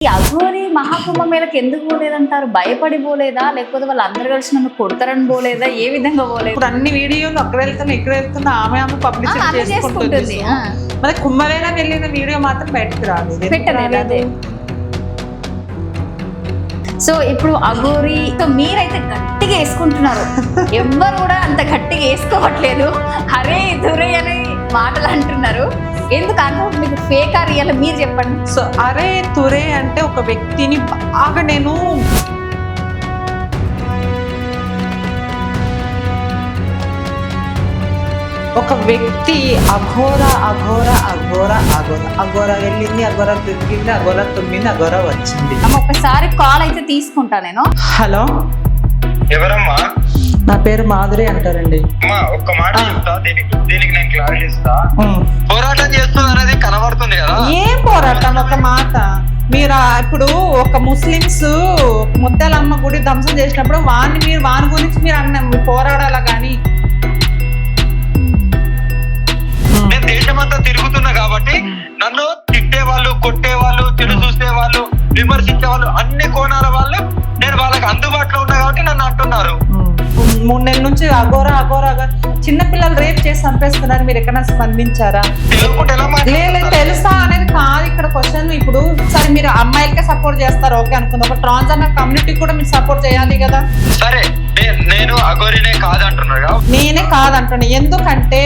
ఈ అఘోరి మహాకుంభమేళకి ఎందుకు పోలేదంటారు? భయపడి పోలేదా, లేకపోతే వాళ్ళు అందరు కలిసి నన్ను కొడతారని పోలేదా, ఏ విధంగా పోలేదు? ఇప్పుడు అన్ని వీడియోలు అక్కడ వెళ్తున్నా ఇక్కడ వెళ్తున్నా ఆమె పబ్లిసిటీ చేసుకుంటుంది. మరి కుంభమేళ వెళ్ళిన వీడియో మాత్రం బయటకు రాలేదు, పెట్టలేదు అదే. సో ఇప్పుడు అఘోరి మీరైతే గట్టిగా వేసుకుంటున్నారు, ఎవ్వరు కూడా అంత గట్టిగా వేసుకోవట్లేదు. హరే దురే అని మాటలు అంటున్నారు. ఎందుకు అనుభవం మీకు ఫేక్ ఆ రియల్ మీరు చెప్పండి. సో అరే తురే అంటే ఒక వ్యక్తిని బాగా నేను ఒక వ్యక్తి అఘోర అఘోర అఘోర అఘోర అఘోర వెళ్ళింది, అఘోర దొరికింది, అఘోర తుమ్మింది, అఘోర వచ్చింది. ఒకసారి కాల్ అయితే తీసుకుంటా నేను. హలో, ఎవరమ్మా? నా పేరు మాధురి అంటారండి. ఒక్క మాట చెప్తా, దీనికి నేను క్లారిటీ ఇస్తా. పోరాటం చేస్తుంది అనేది కనబడుతుంది కదా. ఏం పోరాటం? ఒక మాట, మీరు ఇప్పుడు ఒక ముస్లిమ్స్ ముద్దలమ్మ గుడి ధ్వంసం చేసినప్పుడు వాని గురించి మీరు అన్న పోరాడాలా కానీ? నేను దేశమంతా తిరుగుతున్నా కాబట్టి నన్ను తిట్టేవాళ్ళు, కొట్టేవాళ్ళు, చెడు చూసే వాళ్ళు, విమర్శించే వాళ్ళు, అన్ని కోణాల వాళ్ళు నేను వాళ్ళకి అందుబాటులో ఉన్నా కాబట్టి నన్ను అంటున్నారు. 3 నెలల నుంచి అఘోర అఘోర చిన్నపిల్లలు రేప్ చేసి చంపేస్తున్నారు, మీరు ఎక్కడైనా స్పందించారా? లేదు తెలుసా అనేది కాదు ఇక్కడ క్వశ్చన్. ఇప్పుడు సరే మీరు అమ్మాయిలకే సపోర్ట్ చేస్తారు ఓకే అనుకుంది, ఒక ట్రాన్స్జెండర్ కమ్యూనిటీ కూడా మీరు సపోర్ట్ చేయాలి కదా. సరే నేను అఘోరినే కాదంటున్నా. నేనే కాదంటున్నా, ఎందుకంటే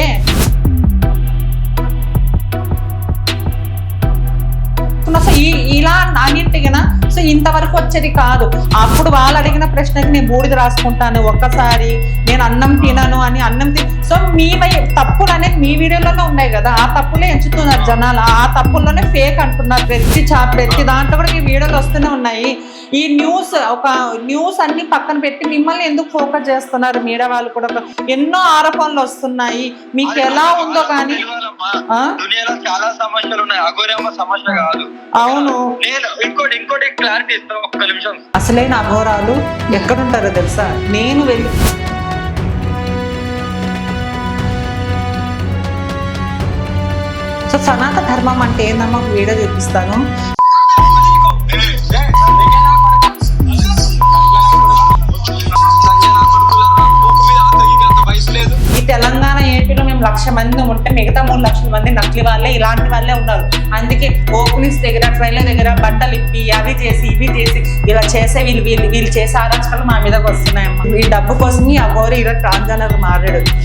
ఇలా అన్నింటిగా సో ఇంతవరకు వచ్చేది కాదు. అప్పుడు వాళ్ళు అడిగిన ప్రశ్నకి నేను బూడిద రాసుకుంటాను, ఒక్కసారి నేను అన్నం తినను అని సో మీ తప్పులు అనేది మీ వీడియోలోనే ఉన్నాయి కదా, ఆ తప్పులే ఎంచుతున్నారు జనాలు, ఆ తప్పుల్లోనే ఫేక్ అంటున్నారు. ప్రతి దాంట్లో కూడా మీ వీడియోలు వస్తూనే ఉన్నాయి. ఈ న్యూస్ అన్ని పక్కన పెట్టి మిమ్మల్ని ఎందుకు ఫోకస్ చేస్తున్నారు? మీడియా వాళ్ళు కూడా ఎన్నో ఆరోపణలు వస్తున్నాయి, మీకు ఎలా ఉందో కానీ. చాలా సమస్యలు ఉన్నాయి, అఘోరేమో సమస్య కాదు. అవును, ఇంకోటి క్లారిటీ ఇస్తా ఒక్క నిమిషం. అసలైన అఘోరాలు ఎక్కడుంటారో తెలుసా? నేను వెళ్ళి సో సనాతన ధర్మం అంటే ఏందమ్మా వీడియో చూపిస్తాను. ఈ తెలంగాణ ఏపీలో మేము 1,00,000 మంది ఉంటే మిగతా 3 లక్షల మంది నకిలీ వాళ్ళే, ఇలాంటి వాళ్ళే ఉన్నారు. అందుకే ఓపెనింగ్స్ దగ్గర ట్రైన్ల దగ్గర బట్టలు ఇప్పి అవి చేసి ఇవి చేసి ఇలా చేసే వీళ్ళు చేసే ఆలోచనలు మా మీదకి వస్తున్నాయమ్మా. ఈ డబ్బు కోసం ఈ అఘోరి ఇలా ట్రాన్స్జెండర్ మారాడు.